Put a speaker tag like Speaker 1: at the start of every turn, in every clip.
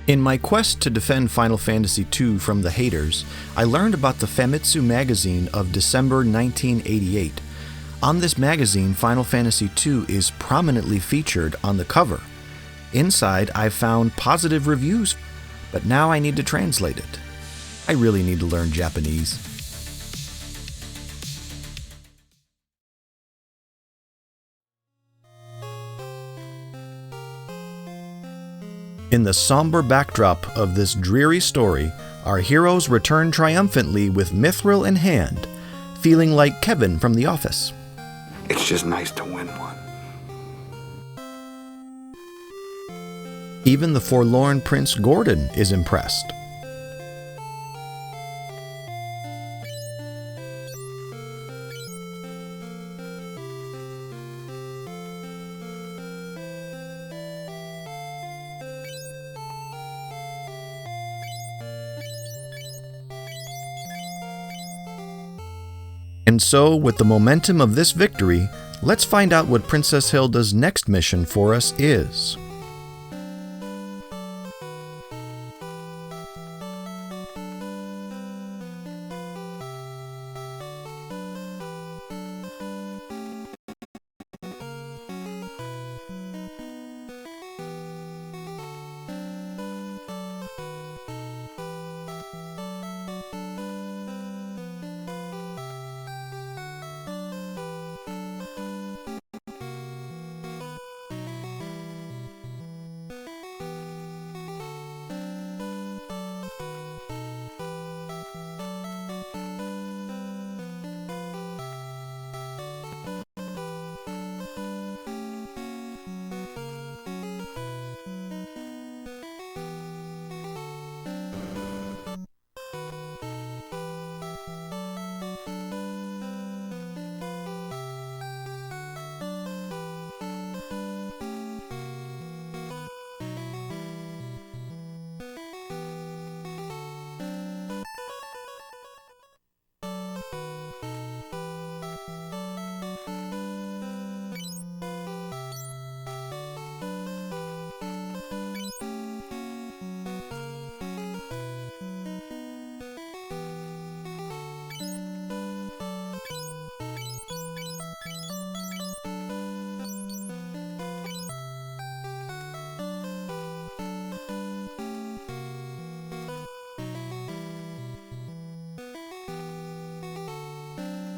Speaker 1: In my quest to defend Final Fantasy II from the haters, I learned about the Famitsu magazine of December 1988. On this magazine, Final Fantasy II is prominently featured on the cover. Inside, I found positive reviews, but now I need to translate it. I really need to learn Japanese. In the somber backdrop of this dreary story, our heroes return triumphantly with mithril in hand, feeling like Kevin from The Office.
Speaker 2: It's just nice to win one.
Speaker 1: Even the forlorn Prince Gordon is impressed. And so, with the momentum of this victory, let's find out what Princess Hilda's next mission for us is.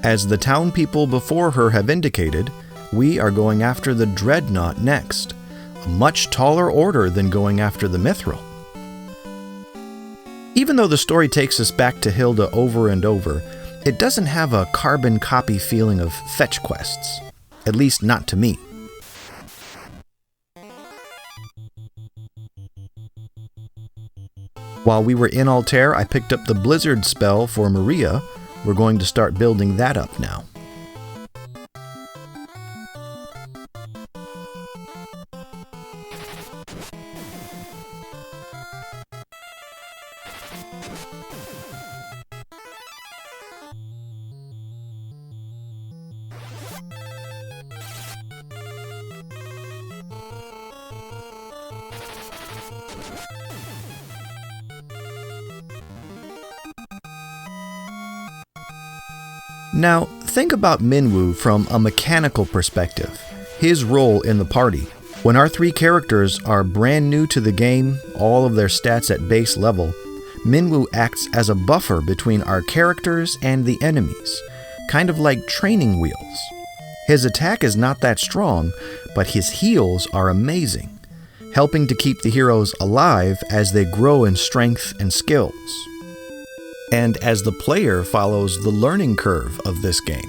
Speaker 1: As the town people before her have indicated, we are going after the Dreadnought next, a much taller order than going after the Mithril. Even though the story takes us back to Hilda over and over, it doesn't have a carbon copy feeling of fetch quests, at least not to me. While we were in Altair, I picked up the Blizzard spell for Maria. We're going to start building that up now. Now, think about Minwoo from a mechanical perspective, his role in the party. When our three characters are brand new to the game, all of their stats at base level, Minwoo acts as a buffer between our characters and the enemies, kind of like training wheels. His attack is not that strong, but his heals are amazing, helping to keep the heroes alive as they grow in strength and skills. And as the player follows the learning curve of this game.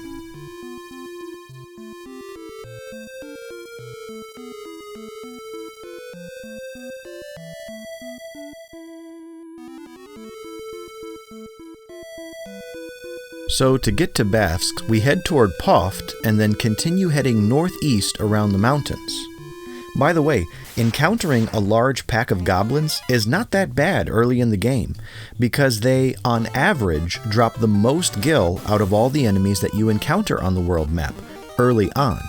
Speaker 1: So to get to Bafsk, we head toward Poft and then continue heading northeast around the mountains. By the way, encountering a large pack of goblins is not that bad early in the game, because they, on average, drop the most gil out of all the enemies that you encounter on the world map, early on.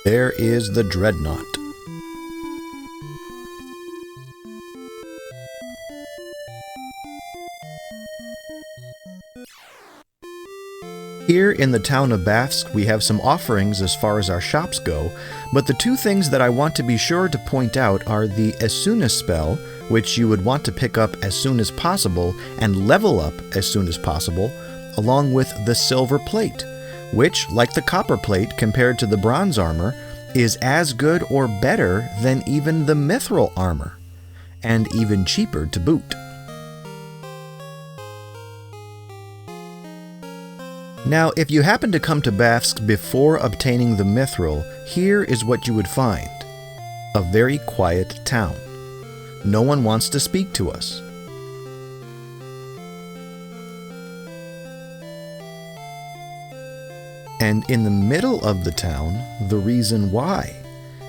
Speaker 1: There is the Dreadnought. Here in the town of Bafsk, we have some offerings as far as our shops go, but the two things that I want to be sure to point out are the as soon as spell, which you would want to pick up as soon as possible and level up as soon as possible, along with the silver plate, which, like the copper plate compared to the bronze armor, is as good or better than even the mithril armor, and even cheaper to boot. Now, if you happen to come to Bafsk before obtaining the mithril, here is what you would find. A very quiet town. No one wants to speak to us. And in the middle of the town, the reason why.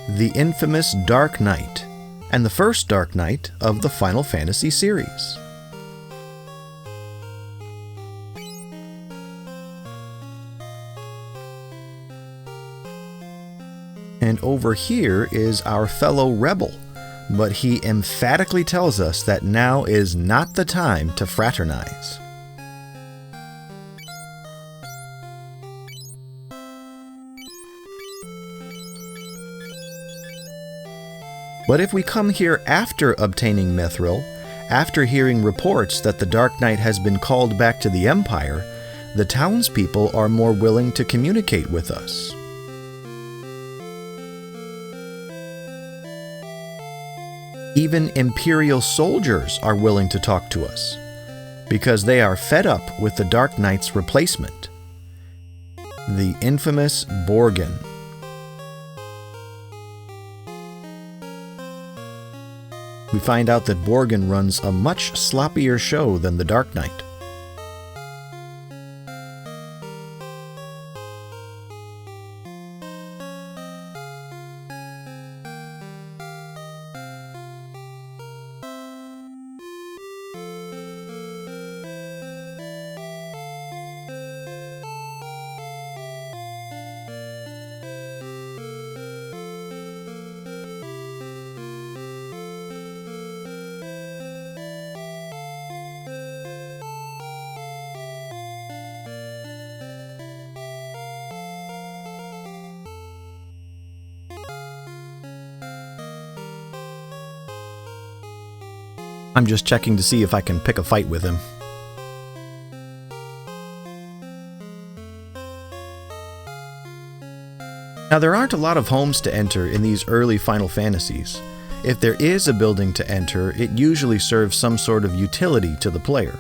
Speaker 1: The infamous Dark Knight, and the first Dark Knight of the Final Fantasy series. And over here is our fellow rebel, but he emphatically tells us that now is not the time to fraternize. But if we come here after obtaining mithril, after hearing reports that the Dark Knight has been called back to the Empire, the townspeople are more willing to communicate with us. Even Imperial soldiers are willing to talk to us, because they are fed up with the Dark Knight's replacement, the infamous Borgin. We find out that Borgin runs a much sloppier show than the Dark Knight. I'm just checking to see if I can pick a fight with him. Now, there aren't a lot of homes to enter in these early Final Fantasies. If there is a building to enter, it usually serves some sort of utility to the player.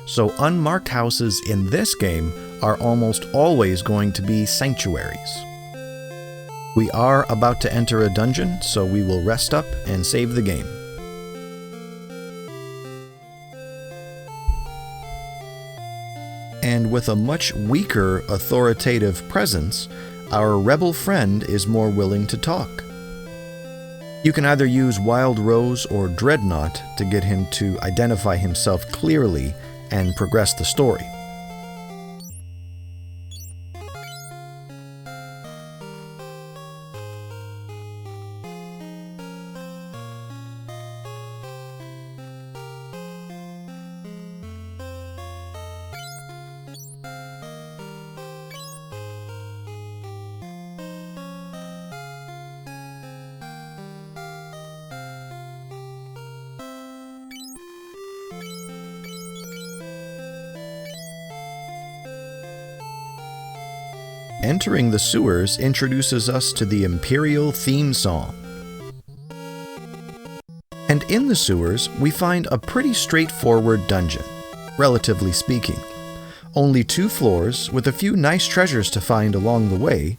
Speaker 1: So unmarked houses in this game are almost always going to be sanctuaries. We are about to enter a dungeon, so we will rest up and save the game. And with a much weaker authoritative presence, our rebel friend is more willing to talk. You can either use Wild Rose or Dreadnought to get him to identify himself clearly and progress the story. Entering the sewers introduces us to the Imperial theme song. And in the sewers, we find a pretty straightforward dungeon, relatively speaking. Only 2 floors with a few nice treasures to find along the way.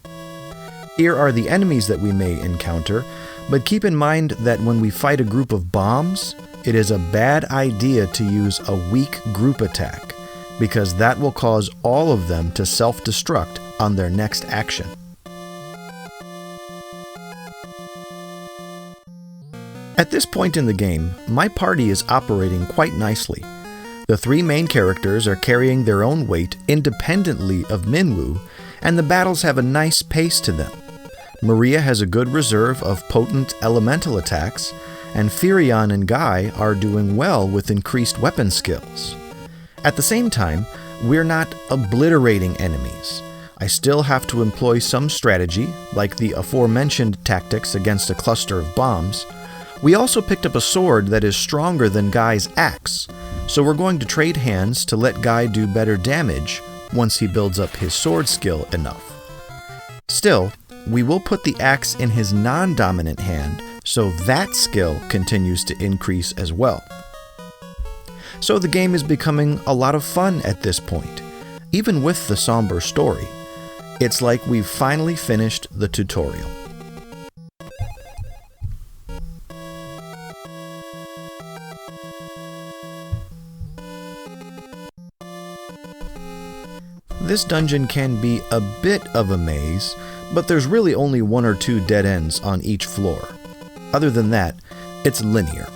Speaker 1: Here are the enemies that we may encounter, but keep in mind that when we fight a group of bombs, it is a bad idea to use a weak group attack, because that will cause all of them to self-destruct on their next action. At this point in the game, my party is operating quite nicely. The 3 main characters are carrying their own weight independently of Minwu, and the battles have a nice pace to them. Maria has a good reserve of potent elemental attacks, and Firion and Guy are doing well with increased weapon skills. At the same time, we're not obliterating enemies. I still have to employ some strategy, like the aforementioned tactics against a cluster of bombs. We also picked up a sword that is stronger than Guy's axe, so we're going to trade hands to let Guy do better damage once he builds up his sword skill enough. Still, we will put the axe in his non-dominant hand, so that skill continues to increase as well. So the game is becoming a lot of fun at this point, even with the somber story. It's like we've finally finished the tutorial. This dungeon can be a bit of a maze, but there's really only 1 or 2 dead ends on each floor. Other than that, it's linear.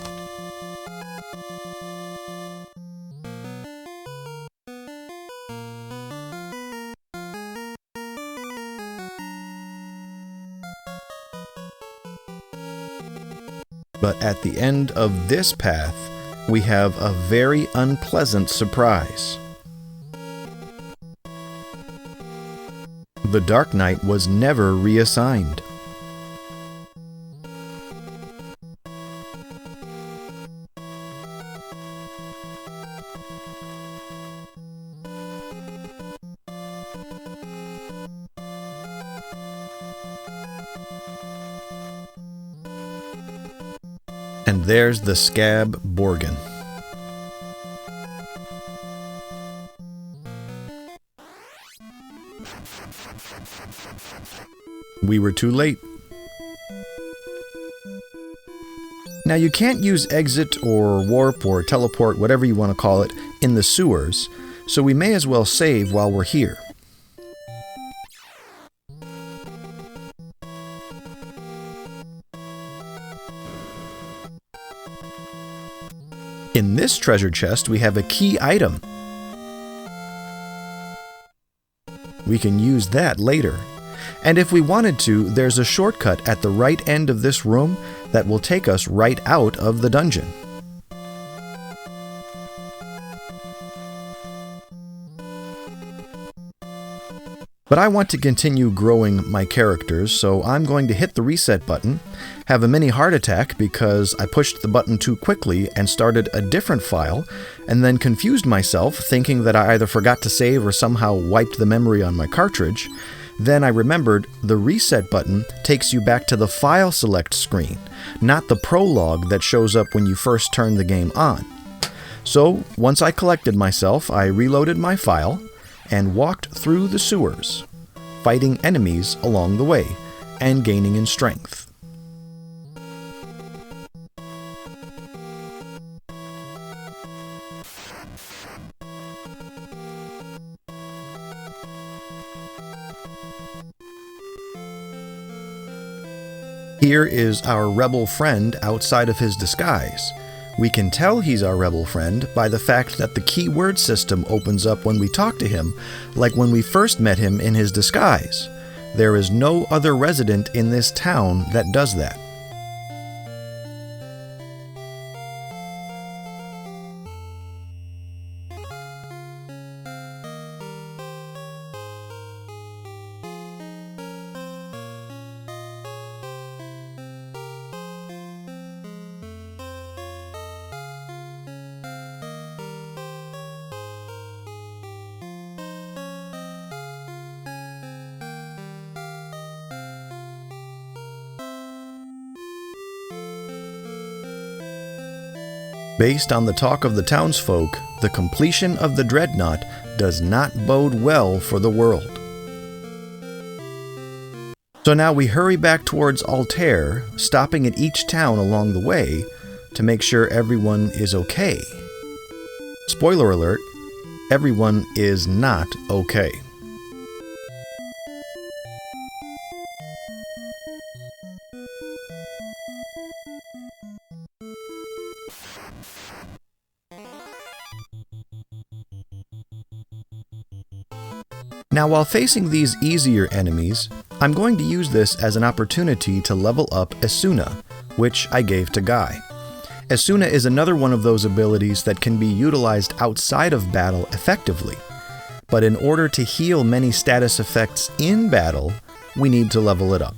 Speaker 1: But at the end of this path, we have a very unpleasant surprise. The Dark Knight was never reassigned. And there's the scab Borgin. We were too late. Now you can't use exit or warp or teleport, whatever you want to call it, in the sewers, so we may as well save while we're here. In this treasure chest, we have a key item. We can use that later. And if we wanted to, there's a shortcut at the right end of this room that will take us right out of the dungeon. But I want to continue growing my characters, so I'm going to hit the reset button, have a mini heart attack because I pushed the button too quickly and started a different file, and then confused myself thinking that I either forgot to save or somehow wiped the memory on my cartridge. Then I remembered the reset button takes you back to the file select screen, not the prologue that shows up when you first turn the game on. So once I collected myself, I reloaded my file and walked through the sewers, fighting enemies along the way and gaining in strength. Here is our rebel friend outside of his disguise. We can tell he's our rebel friend by the fact that the keyword system opens up when we talk to him, like when we first met him in his disguise. There is no other resident in this town that does that. Based on the talk of the townsfolk, the completion of the Dreadnought does not bode well for the world. So now we hurry back towards Altair, stopping at each town along the way to make sure everyone is okay. Spoiler alert, everyone is not okay. Now, while facing these easier enemies, I'm going to use this as an opportunity to level up Esuna, which I gave to Guy. Esuna is another one of those abilities that can be utilized outside of battle effectively. But in order to heal many status effects in battle, we need to level it up.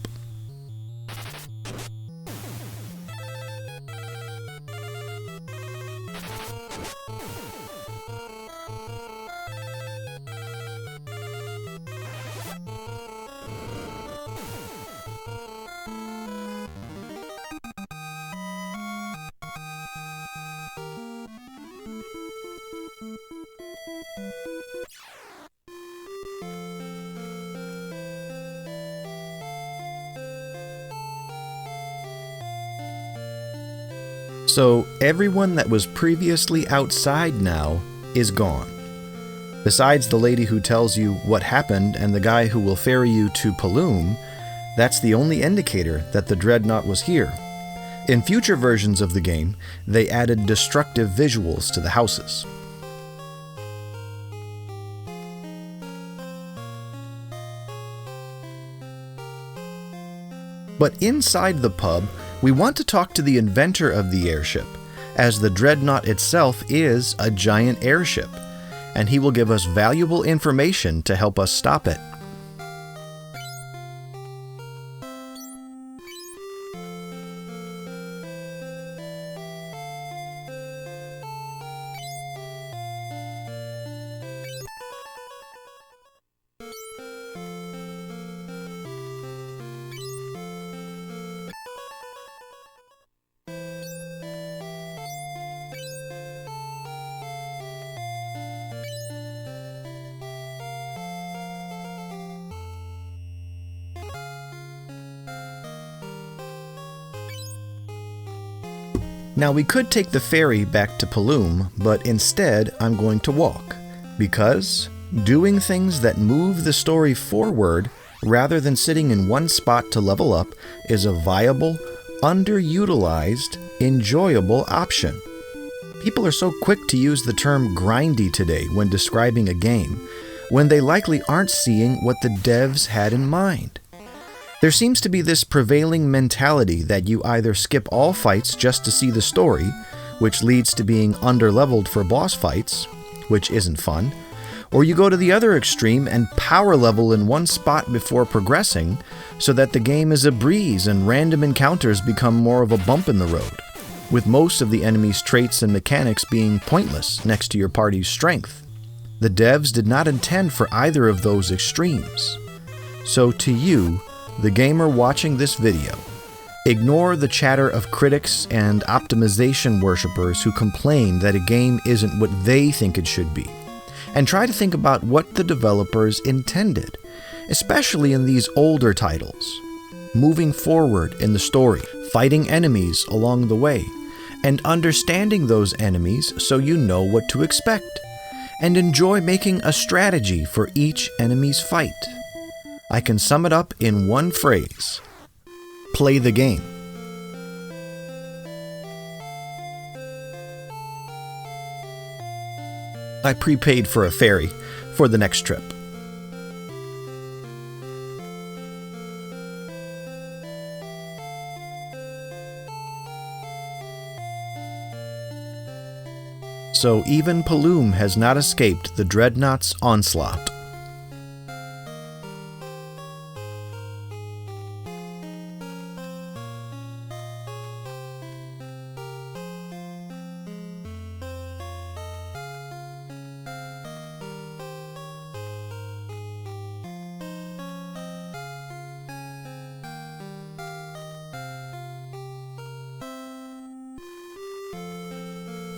Speaker 1: So everyone that was previously outside now is gone. Besides the lady who tells you what happened and the guy who will ferry you to Paloom, that's the only indicator that the Dreadnought was here. In future versions of the game, they added destructive visuals to the houses. But inside the pub, we want to talk to the inventor of the airship, as the Dreadnought itself is a giant airship, and he will give us valuable information to help us stop it. Now we could take the ferry back to Paloom, but instead I'm going to walk, because doing things that move the story forward rather than sitting in one spot to level up is a viable, underutilized, enjoyable option. People are so quick to use the term grindy today when describing a game, when they likely aren't seeing what the devs had in mind. There seems to be this prevailing mentality that you either skip all fights just to see the story, which leads to being underleveled for boss fights, which isn't fun, or you go to the other extreme and power level in one spot before progressing, so that the game is a breeze and random encounters become more of a bump in the road, with most of the enemy's traits and mechanics being pointless next to your party's strength. The devs did not intend for either of those extremes. So to you, the gamer watching this video, ignore the chatter of critics and optimization worshippers who complain that a game isn't what they think it should be, and try to think about what the developers intended, especially in these older titles. Moving forward in the story, fighting enemies along the way, and understanding those enemies so you know what to expect, and enjoy making a strategy for each enemy's fight. I can sum it up in one phrase: play the game. I prepaid for a ferry for the next trip. So even Paloom has not escaped the Dreadnought's onslaught.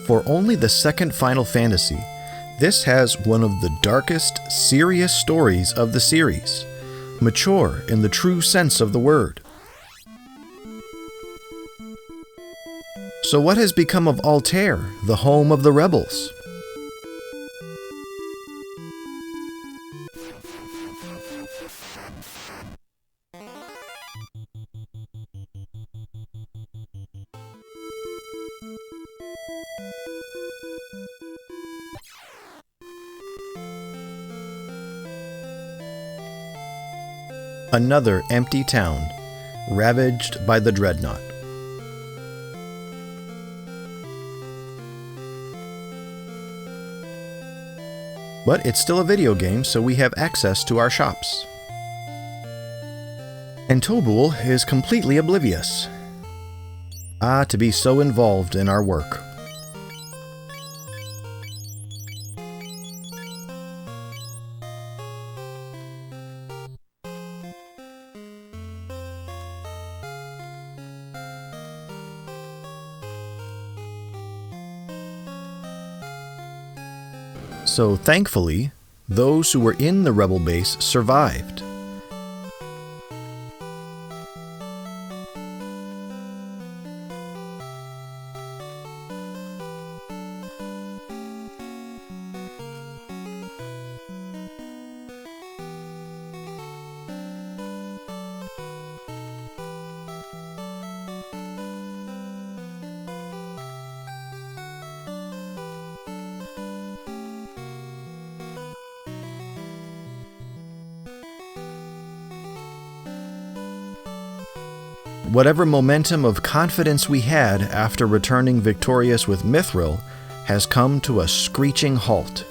Speaker 1: For only the second Final Fantasy, this has one of the darkest, serious stories of the series, mature in the true sense of the word. So what has become of Altair, the home of the rebels? Another empty town, ravaged by the Dreadnought. But it's still a video game, so we have access to our shops. And Tobul is completely oblivious. Ah, to be so involved in our work. So thankfully, those who were in the rebel base survived. Whatever momentum of confidence we had after returning victorious with Mithril has come to a screeching halt.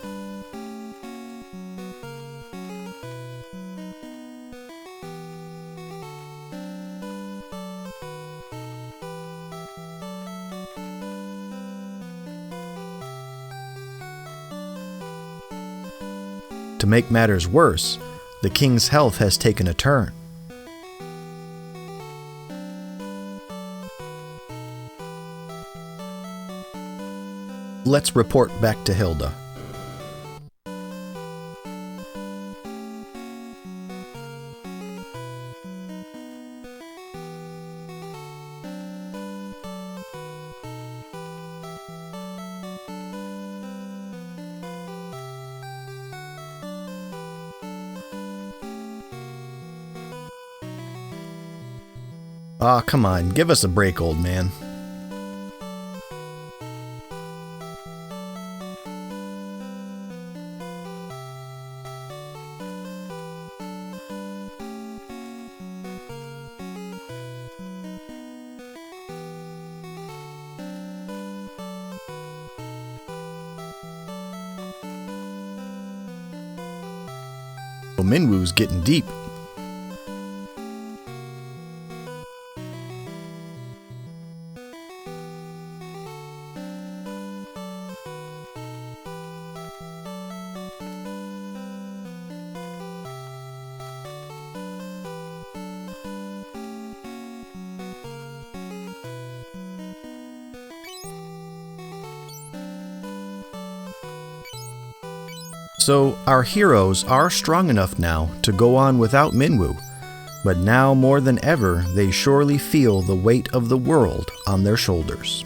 Speaker 1: To make matters worse, the king's health has taken a turn. Let's report back to Hilda. Aw, come on, give us a break, old man. Minwu's getting deep. So, our heroes are strong enough now to go on without Minwu, but now more than ever they surely feel the weight of the world on their shoulders.